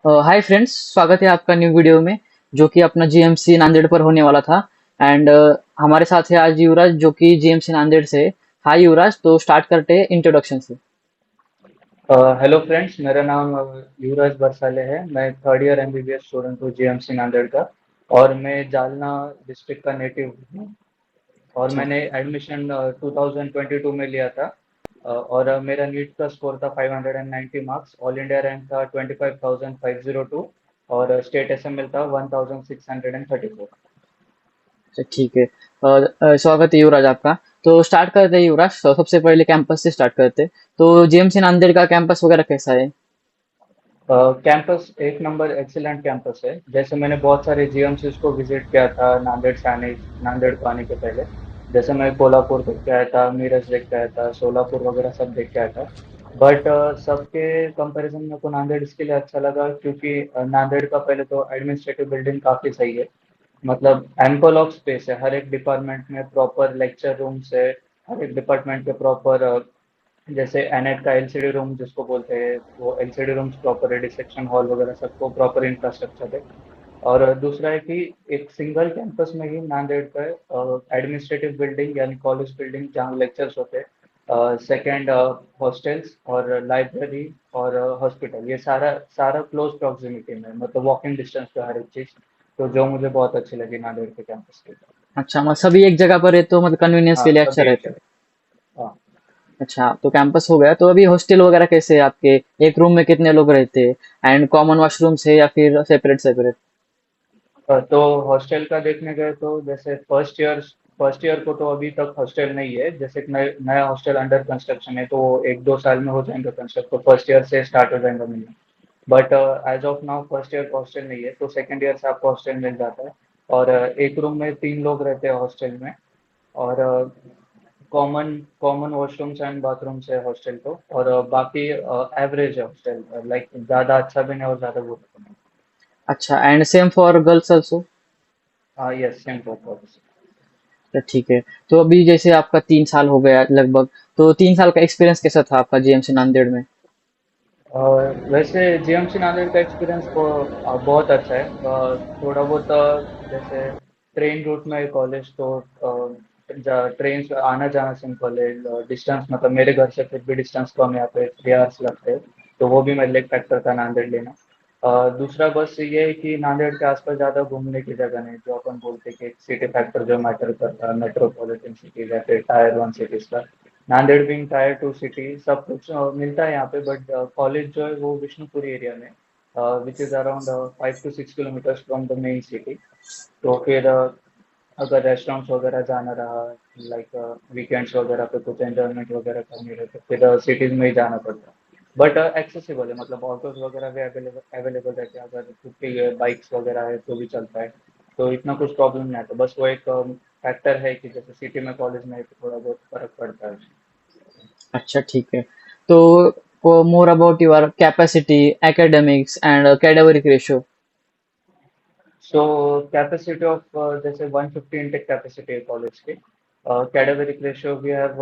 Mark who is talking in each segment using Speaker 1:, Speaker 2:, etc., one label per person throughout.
Speaker 1: Hi friends, स्वागत है आपका न्यू वीडियो में जो कि अपना जीएमसी नांदेड़ पर होने वाला था। एंड हमारे साथ है आज युवराज जो कि जीएमसी नांदेड़ से। हाय युवराज, तो स्टार्ट करते हैं इंट्रोडक्शन से।
Speaker 2: हेलो फ्रेंड्स, मेरा नाम युवराज बरसाले है। मैं थर्ड ईयर एमबीबीएस स्टूडेंट हूँ जीएमसी नांदेड़ का। और मैं जालना डिस्ट्रिक्ट का नेटिव हूँ। और
Speaker 1: अच्छा।
Speaker 2: मैंने एडमिशन 2022 में लिया था। और मेरा नीट का स्कोर था 590 मार्क्स। ऑल इंडिया रैंक था 25,502। और स्टेट एसएमएल था 1,634।
Speaker 1: अच्छा, ठीक है। स्वागत है युवराज आपका। तो स्टार्ट करते हैं युवराज, सबसे पहले कैंपस से स्टार्ट करते हैं। तो जीएमसी नांदेड़ का कैंपस वगैरह कैसा है?
Speaker 2: कैंपस एक नंबर एक्सीलेंट कैंपस है। जैसे मैंने बहुत सारे जीएमसीज को विजिट किया था नांदेड़ को आने के पहले। जैसे मैं कोल्हापुर देख के आया था, मीरज देख के आया था, सोलापुर वगैरह सब देख के आया था। बट सबके कंपैरिजन में को नांदेड़ इसके लिए अच्छा लगा क्योंकि नांदेड़ का पहले तो एडमिनिस्ट्रेटिव बिल्डिंग काफ़ी सही है। मतलब एम्पल ऑफ स्पेस है, हर एक डिपार्टमेंट में प्रॉपर लेक्चर रूम्स है। हर एक डिपार्टमेंट के प्रॉपर, जैसे एनेट का एलसीडी रूम जिसको बोलते हैं, वो एलसीडी रूम्स प्रॉपर है, डिसेक्शन हॉल वगैरह सबको प्रॉपर इंफ्रास्ट्रक्चर है। और दूसरा है कि एक सिंगल कैंपस में ही नांदेड़ का एडमिनिस्ट्रेटिव बिल्डिंग यानी कॉलेज बिल्डिंग जहाँ लेक्चर्स होते हैं, सेकेंड हॉस्टल्स और लाइब्रेरी और हॉस्पिटल, ये सारा सारा क्लोज प्रॉक्सिमिटी में, मतलब वॉकिंग डिस्टेंस पे हर एक चीज़। तो जो मुझे बहुत अच्छी लगी नांदेड़ के कैंपस की।
Speaker 1: अच्छा, मतलब सभी एक जगह पर है तो मतलब कन्वीनियंस के
Speaker 2: हाँ,
Speaker 1: लिए अच्छा
Speaker 2: सभी एक
Speaker 1: रहता है।
Speaker 2: जगह। हाँ।
Speaker 1: अच्छा, तो कैंपस हो गया, तो अभी हॉस्टल वगैरह कैसे है आपके? एक रूम में कितने लोग रहते हैं एंड कॉमन वॉशरूम है या फिर सेपरेट सेपरेट?
Speaker 2: तो हॉस्टल का देखने गए तो जैसे फर्स्ट ईयर को तो अभी तक हॉस्टल नहीं है। जैसे एक नया हॉस्टल अंडर कंस्ट्रक्शन है, तो वो एक दो साल में हो जाएंगे कंस्ट्रक्ट, तो फर्स्ट ईयर से स्टार्ट हो जाएगा मिलना। But as of now first year का हॉस्टल नहीं है, तो सेकंड ईयर से आपको हॉस्टल मिल जाता है। और एक रूम में 3 लोग रहते हैं हॉस्टल में। और common common washrooms and bathrooms है हॉस्टल को। और बाकी एवरेज है हॉस्टल, लाइक ज़्यादा अच्छा भी नहीं और ज़्यादा बुरा भी नहीं।
Speaker 1: अच्छा, and same for girls also?
Speaker 2: हाँ, यस, सेम फॉर।
Speaker 1: तो ठीक है। तो अभी जैसे आपका 3 साल हो गया लगभग, तो 3 साल का एक्सपीरियंस कैसा था आपका जीएमसी नांदेड़ में?
Speaker 2: वैसे जीएमसी नांदेड़ का एक्सपीरियंस बहुत अच्छा है। थोड़ा बहुत जैसे ट्रेन रूट में कॉलेज, तो ट्रेन से आना जाना सिंपल है। डिस्टेंस मतलब मेरे घर से फिर भी डिस्टेंस कम है, यहाँ पे 3 आवर्स लगते हैं। तो वो भी मेरे लिए एक फैक्टर था नांदेड़ लेना। दूसरा बस ये है कि नांदेड़ के आसपास ज़्यादा घूमने की जगह नहीं, जो अपन बोलते हैं कि एक सिटी फैक्टर जो मैटर करता है, मेट्रोपॉलिटन सिटीज या फिर टायर वन सिटीज का। Nanded being tier two city, सब कुछ मिलता है यहाँ पे। बट कॉलेज जो है वो विष्णुपुरी एरिया में, which is around 5 to 6 kilometres from the main city. तो फिर अगर रेस्टोरेंट्स वगैरह जाना रहा, लाइक वीकेंड्स वगैरह पे कुछ एंजॉयमेंट वगैरह करनी रहे, तो फिर सिटीज़ में ही जाना पड़ता है। बट एक्सेसिबल है, मतलब ऑटोज वगैरह भी अवेलेबल अवेलेबल रहते हैं। अगर खुद की बाइक्स वगैरह है तो भी चलता है। तो इतना कुछ प्रॉब्लम नहीं आता। बस वो एक फैक्टर है कि जैसे सिटी में कॉलेज में है तो थोड़ा बहुत फर्क पड़ता है।
Speaker 1: अच्छा, ठीक है। तो more about your capacity, academics and cadaveric ratio.
Speaker 2: So capacity of जैसे 150 इंटेक कैपेसिटी है कॉलेज की। Cadaveric ratio we have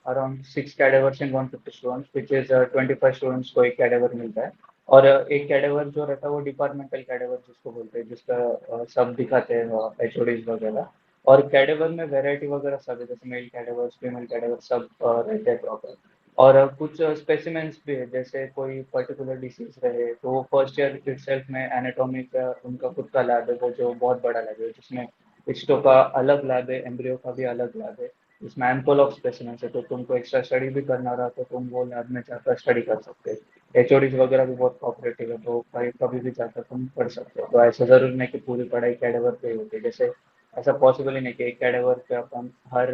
Speaker 2: around 6 cadavers in 150 students, which is 25 students को एक कैडेवर मिलता है। और एक कैडेवर जो रहता है वो डिपार्टमेंटल कैडेवर जिसको बोलते हैं, जिसका सब दिखाते हैं एचओडीज वगैरह। और कैडेवर में वेराइटी वगैरह सब है, जैसे मेल कैडेवर, फीमेल कैडेवर सब रहते हैं प्रॉपर। और कुछ स्पेसिमेंस भी है, जैसे कोई पर्टिकुलर डिसीज रहे तो वो फर्स्ट ईयर इटसेल्फ में एनाटॉमी का उनका खुद का लैब है, वो जो बहुत बड़ा लैब है, जिसमें हिस्टो का अलग लैब है, एम्ब्रियो का भी अलग लैब है। इसमें एम्पल ऑफ स्पेसिमेंस है, तो तुमको एक्स्ट्रा स्टडी भी करना रहा तो तुम वो लैब में जाकर स्टडी कर सकते हो। एचओडीज वगैरह भी बहुत कोऑपरेटिव है, तो भाई कभी भी जाकर तुम पढ़ सकते हो। तो ऐसा जरूरी नहीं कि पूरी पढ़ाई कैडेवर पे ही होती है। जैसे ऐसा पॉसिबल ही नहीं कि एक कैडेवर पे अपन हर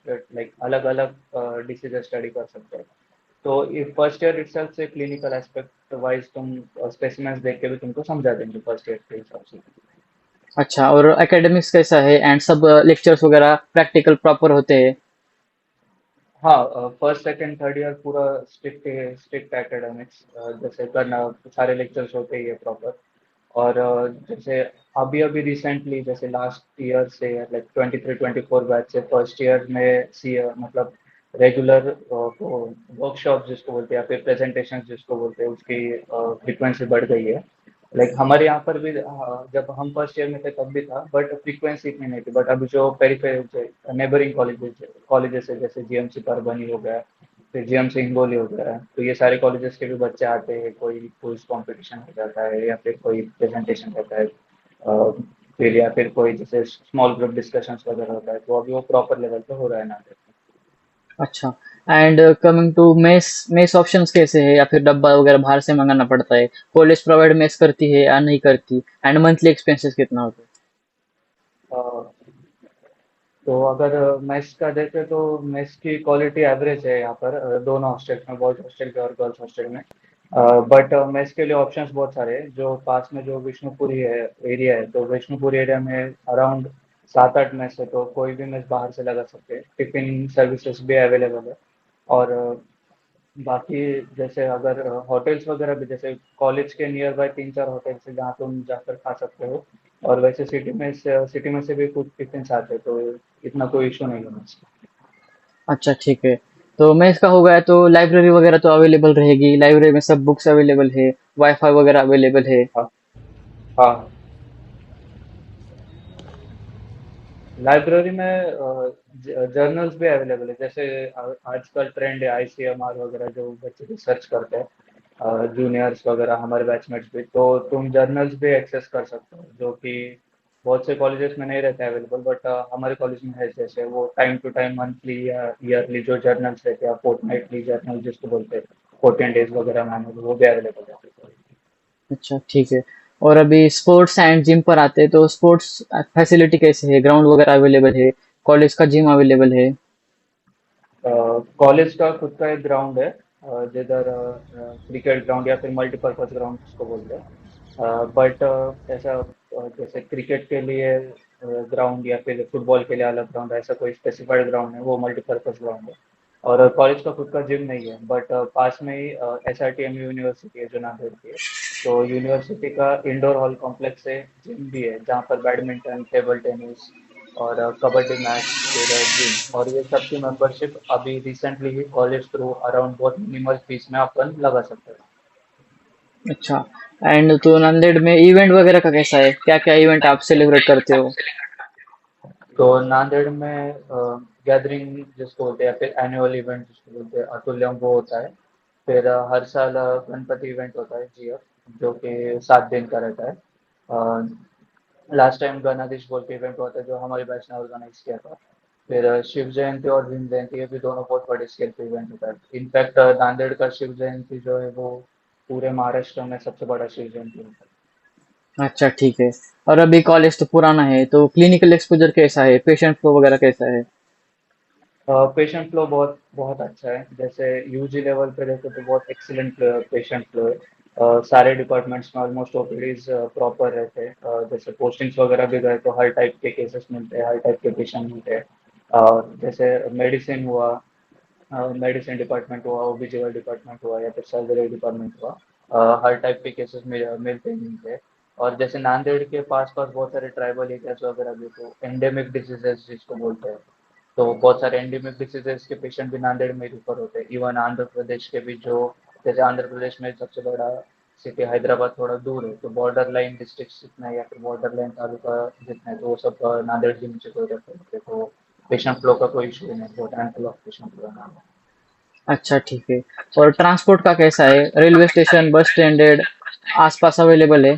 Speaker 2: लाइक अलग अलग डिसीज स्टडी कर सकते हैं। तो ये फर्स्ट ईयर इटसेल्फ से क्लिनिकल एस्पेक्ट वाइज तुम स्पेसिमेंस देख के भी तुमको समझा देंगे फर्स्ट ईयर के हिसाब से।
Speaker 1: अच्छा, और एकेडमिक्स कैसा है एंड सब लेक्चर्स वगैरह प्रैक्टिकल प्रॉपर होते हैं?
Speaker 2: हाँ, फर्स्ट सेकंड थर्ड ईयर पूरा स्ट्रिक्ट है, स्ट्रिक्ट एकेडमिक्स। जैसे करना, सारे लेक्चर्स होते ही है प्रॉपर। और जैसे अभी अभी रिसेंटली, जैसे लास्ट ईयर से लाइक 23-24 बैच से फर्स्ट ईयर में सी मतलब रेगुलर वर्कशॉप जिसको बोलते हैं या फिर प्रेजेंटेशन जिसको बोलते हैं, उसकी फ्रीक्वेंसी बढ़ गई है। लाइक हमारे यहाँ पर भी जब हम फर्स्ट ईयर में थे तब भी था, बट फ्रीक्वेंसी इतनी नहीं थी। बट अभी जो पेरिफेरल नेबरिंग कॉलेजेस है, जैसे जीएमसी परभनी हो गया, फिर जीएमसी हिंगोली हो गया, तो ये सारे कॉलेजेस के भी बच्चे आते हैं, कोई क्विज कंपटीशन हो जाता है या फिर कोई प्रेजेंटेशन रहता है, फिर या फिर कोई जैसे स्मॉल ग्रुप डिस्कशंस वगैरह होता है, तो अभी वो प्रॉपर लेवल पे हो रहा है ना।
Speaker 1: अच्छा। And coming to mess mess options कैसे है, या फिर डब्बा वगैरह बाहर से मंगाना पड़ता है? कॉलेज प्रोवाइड मेस करती है या नहीं करती? एंड मंथली एक्सपेंसेस कितना होता है?
Speaker 2: अ, तो अगर मेस का देखें तो मेस की क्वालिटी एवरेज है यहाँ पर, दोनों हॉस्टल में, बॉयज हॉस्टल के और गर्ल्स हॉस्टल में। बट मेस के लिए ऑप्शंस बहुत सारे हैं। जो पास में जो विष्णुपुरी है एरिया है, तो विष्णुपुरी एरिया में अराउंड 7-8 मेस है, तो कोई भी मेस बाहर से लगा सकते हैं। टिफिन सर्विसेज भी अवेलेबल है। और बाकी जैसे अगर होटल्स वगैरह भी, जैसे कॉलेज के नियर बाय 3-4 होटल्स है जहाँ तुम जाकर खा सकते हो। और वैसे सिटी में से भी कुछ टिफिन आते हैं, तो इतना कोई इशू नहीं होना चाहिए।
Speaker 1: अच्छा, ठीक है। तो मेस का हो गया, तो लाइब्रेरी वगैरह तो अवेलेबल रहेगी, लाइब्रेरी में सब बुक्स अवेलेबल है, वाईफाई वगैरह अवेलेबल है?
Speaker 2: हाँ, हाँ। लाइब्रेरी में जर्नल्स भी अवेलेबल है, जैसे आजकल ट्रेंड है आईसीएमआर वगैरह, जो बच्चे रिसर्च करते हैं, जूनियर्स वगैरह हमारे बैचमेट्स भी, तो तुम जर्नल्स भी एक्सेस कर सकते हो, जो कि बहुत से कॉलेजेस में नहीं रहते अवेलेबल, बट हमारे कॉलेज में है। जैसे वो टाइम टू टाइम मंथली या ईयरली जो जर्नल्स रहते हैं, फोर्टनाइटली जर्नल जिसको बोलते हैं, 14 डेज वगैरह मैनुअल, वो भी अवेलेबल है।
Speaker 1: अच्छा, ठीक है। और अभी स्पोर्ट्स एंड जिम पर आते हैं, तो स्पोर्ट्स फैसिलिटी कैसे है? ग्राउंड वगैरह अवेलेबल है? कॉलेज का जिम अवेलेबल है?
Speaker 2: कॉलेज का खुद का एक ग्राउंड है, जिधर क्रिकेट ग्राउंड या फिर मल्टीपर्पज ग्राउंड जिसको बोलते हैं। बट ऐसा जैसे क्रिकेट के लिए ग्राउंड या फिर फुटबॉल के लिए अलग ग्राउंड, ऐसा कोई स्पेसिफाइड ग्राउंड है, वो मल्टीपर्पज ग्राउंड है। और कॉलेज का खुद का जिम नहीं है, बट पास में ही SRTM यूनिवर्सिटी है जो नांदेड़ की है। तो यूनिवर्सिटी का इंडोर हॉल कॉम्प्लेक्स है, जिम भी है, जहाँ पर बैडमिंटन, टेबल टेनिस और कबड्डी मैच, फिर जिम, और ये सब की मेंबरशिप अभी रिसेंटली ही कॉलेज थ्रू अराउंड बहुत मिनिमल फीस में अपन लगा सकते हैं।
Speaker 1: अच्छा। एंड तो नांदेड़ में इवेंट वगैरह का कैसा है? क्या क्या इवेंट आप सेलिब्रेट करते हो?
Speaker 2: तो नांदेड़ में गैदरिंग जिसको बोलते हैं, या फिर एनुअल इवेंट जिसको बोलते हैं, अतुल्यम, वो होता है। फिर हर साल गणपति इवेंट होता है, जीएफ, जो कि 7 दिन का रहता है। लास्ट टाइम गणाधीश बोल के इवेंट हुआ था, जो हमारे बैच ने ऑर्गेनाइज किया था। फिर शिव जयंती और भीम जयंती, ये भी दोनों बहुत बड़े स्केल पे इवेंट होता है। इनफैक्ट नांदेड़ का शिव जयंती जो है वो पूरे महाराष्ट्र में सबसे बड़ा शिव जयंती होता है।
Speaker 1: अच्छा, ठीक है। और अभी कॉलेज तो पुराना है, तो क्लिनिकल एक्सपोजर कैसा है? पेशेंट फ्लो वगैरह कैसा है?
Speaker 2: पेशेंट फ्लो बहुत बहुत अच्छा है। जैसे यूजी लेवल पे देखे तो बहुत एक्सीलेंट पेशेंट फ्लो है। सारे डिपार्टमेंट्स में ऑलमोस्ट ओपीडीज प्रॉपर रहते हैं। जैसे पोस्टिंग्स वगैरह भी गए तो हर टाइप के केसेस मिलते हैं, हर टाइप के पेशेंट मिलते हैं। जैसे मेडिसिन हुआ, मेडिसिन डिपार्टमेंट हुआ, ओबीजीवाई डिपार्टमेंट हुआ, या फिर सर्जरी डिपार्टमेंट हुआ, हर टाइप के केसेस मिलते ही मिलते हैं। और जैसे नांदेड़ के पास पास बहुत सारे ट्राइबल एरियाज वगैरह भी, तो एंडेमिक डिजीजेस जिसको बोलते हैं, तो बहुत सारे एंडेमिक डिसीजेस के पेशेंट भी नांदेड़ में रिफर होते हैं। इवन आंध्र प्रदेश के भी, जो जैसे आंध्र प्रदेश में सबसे बड़ा सिटी हैदराबाद थोड़ा दूर है, तो बॉर्डर लाइन डिस्ट्रिक्ट जितना है या फिर बॉर्डर लाइन तालुका जितना है, तो वो सब नांदेड़ जिले से कोई रेफर होते हैं। तो पेशेंट फ्लो का कोई इशू नहीं, बहुत एम्पल ऑफ पेशेंट फ्लो है।
Speaker 1: अच्छा, ठीक है। और ट्रांसपोर्ट का कैसा है? रेलवे स्टेशन, बस स्टैंडर्ड आसपास अवेलेबल है?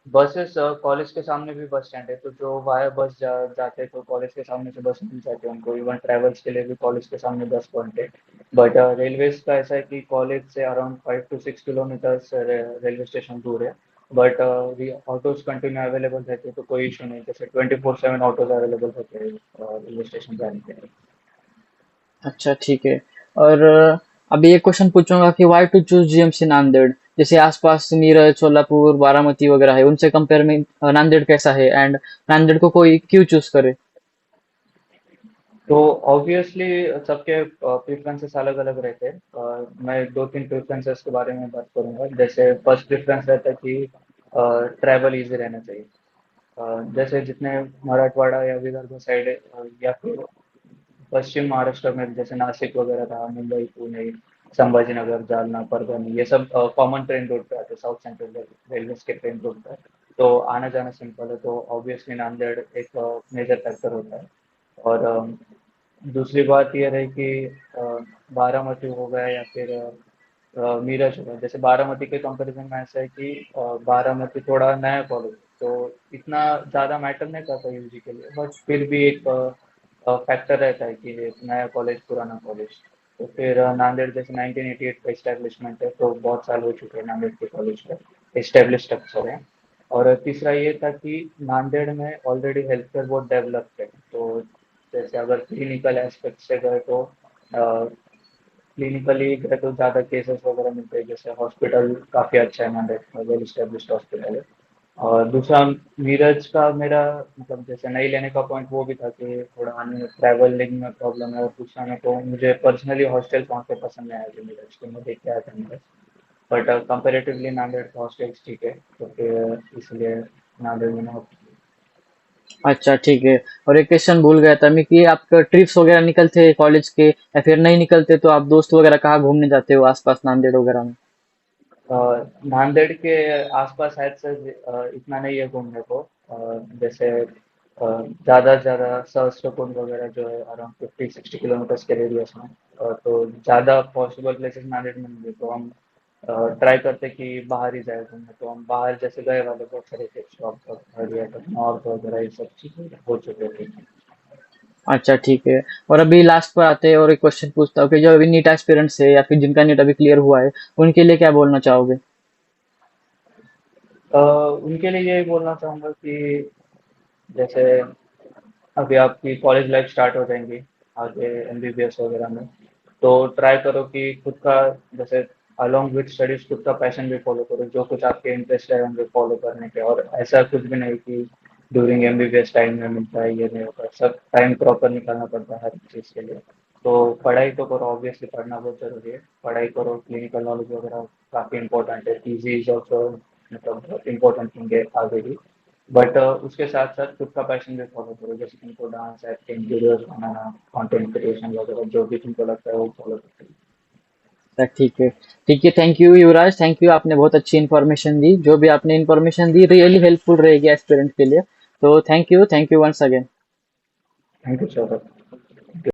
Speaker 2: बसेस, कॉलेज के सामने भी बस स्टैंड है, तो जो वाया बस जाते हैं, तो कॉलेज के सामने से बस मिल जाती है उनको। इवन ट्रैवल्स के लिए भी कॉलेज के सामने बस पॉइंट है। बट रेलवेज का ऐसा है कि कॉलेज से around 5 to 6 kilometres railway station दूर है। बट ऑटोज कंटिन्यू अवेलेबल रहते हैं, तो कोई इशू नहीं। जैसे 24/7 ऑटोज अवेलेबल रहते हैं रेलवे स्टेशन जाने के लिए।
Speaker 1: अच्छा, ठीक है। और अभी एक क्वेश्चन पूछूंगा कि why to choose GMC Nanded? जैसे आसपास नीरज, सोलापुर, बारामती वगैरह है, उनसे कंपेयर में नांदेड़ कैसा है? एंड नांदेड़ को कोई क्यों चूज करे?
Speaker 2: तो ऑब्वियसली सबके प्रेफरेंसेस अलग अलग रहते हैं। मैं 2-3 प्रेफरेंसेस के बारे में बात करूंगा। जैसे फर्स्ट प्रेफरेंस रहता है कि ट्रैवल इजी रहना चाहिए। जैसे जितने मराठवाड़ा या विदर्भ साइड है, या फिर पश्चिम महाराष्ट्र में, जैसे नासिक वगैरह था, मुंबई, पुणे, संभाजीनगर, जालना, परभणी, ये सब कॉमन ट्रेन रूट पे आते हैं, साउथ सेंट्रल रेलवे के ट्रेन रूट पे। तो आना जाना सिंपल है, तो ऑब्वियसली नांदेड़ एक मेजर फैक्टर होता है। और दूसरी बात ये रही कि बारामती हो गया या फिर मीरज हो गया। जैसे बारामती के कंपैरिजन में ऐसा है कि बारामती थोड़ा नया कॉलेज, तो इतना ज़्यादा मैटर नहीं करता यूजी के लिए, बट फिर भी एक फैक्टर रहता है कि एक नया कॉलेज पुराना कॉलेज। तो फिर नांदेड़ जैसे 1988 का इस्टेब्लिशमेंट है, तो बहुत साल हो चुके हैं नांदेड़ के कॉलेज का, इस्टेब्लिश स्ट्रक्चर है। और तीसरा ये था कि नांदेड़ में ऑलरेडी हेल्थ केयर बहुत डेवलप्ड है, तो जैसे अगर क्लिनिकल एस्पेक्ट से गए तो क्लिनिकली गए तो ज़्यादा केसेस वगैरह मिलते हैं, जैसे हॉस्पिटल काफ़ी अच्छा है नांदेड़ में, वेल इस्टेब्लिश्ड हॉस्पिटल है। और दूसरा नीरज का मेरा मतलब जैसे नहीं लेने का पॉइंट वो भी था कि थोड़ा आने में ट्रैवलिंग में प्रॉब्लम है, और दूसरा में तो मुझे पर्सनली हॉस्टल वहाँ पे पसंद नहीं आया था नीरज के, मैं देख के आया था नीरज। बट कंपेरेटिवली नांदेड़ का हॉस्टल्स ठीक है, तो फिर इसलिए नांदेड़ में ना।
Speaker 1: अच्छा ठीक है। और एक क्वेश्चन भूल गया था मैं कि आपका ट्रिप्स वगैरह निकलते हैं कॉलेज के या फिर नहीं निकलते, तो आप दोस्त वगैरह कहाँ घूमने जाते हो आसपास नांदेड़ वगैरह में?
Speaker 2: अ, नांदेड़ के आसपास शायद से इतना नहीं है घूमने को। जैसे ज़्यादा से ज़्यादा सहस्त्रकुंड वगैरह जो है अराउंड 50-60 किलोमीटर्स के रेडियस में, तो ज़्यादा पॉसिबल प्लेसेस नांदेड़ में नहीं है, तो हम ट्राई करते कि बाहर ही जाए घूमने। तो हम बाहर जैसे गए वाले बहुत सारे टिप्स एरिया तक, नॉर्थ वगैरह ये सब चीज़ें हो चुके थे।
Speaker 1: अच्छा ठीक है। और अभी लास्ट पर आते हैं और एक क्वेश्चन पूछता हूँ कि जो अभी नीट एस्पिरेंट्स है या फिर जिनका नीट अभी क्लियर हुआ है, उनके लिए क्या बोलना चाहोगे?
Speaker 2: उनके लिए यही बोलना चाहूँगा कि जैसे अभी आपकी कॉलेज लाइफ स्टार्ट हो जाएंगी आगे एमबीबीएस वगैरह में, तो ट्राई करो कि खुद का जैसे अलोंग विथ स्टडीज खुद का पैशन भी फॉलो करो, जो कुछ आपके इंटरेस्ट है उनको फॉलो करने के। और ऐसा कुछ भी नहीं कि ड्यूरिंग एमबीबीएस टाइम में मिलता है, ये नहीं होता, सब टाइम प्रॉपर निकालना पड़ता है हर चीज़ के लिए। तो पढ़ाई तो करो, ऑब्वियसली पढ़ना बहुत ज़रूरी है, पढ़ाई करो, क्लिनिकल नॉलेज वगैरह काफ़ी इंपॉर्टेंट है, पीजी इज ऑल्सो मतलब बहुत इंपॉर्टेंट थिंग है आगे भी। बट उसके साथ साथ खुद का पैशन भी फॉलो करो, जैसे तुमको डांस, एक्टिंग, वीडियोस बनाना, कंटेंट क्रिएशन वगैरह जो भी तुमको लगता है वो फॉलो करो।
Speaker 1: अच्छा ठीक है। ठीक है, thank you Yuvraj, thank you, आपने बहुत अच्छी इन्फॉर्मेशन दी। जो भी आपने इन्फॉर्मेशन दी रियली हेल्पफुल रहेगी एस्पिरेंट के लिए। तो thank you once again.
Speaker 2: Thank you sir.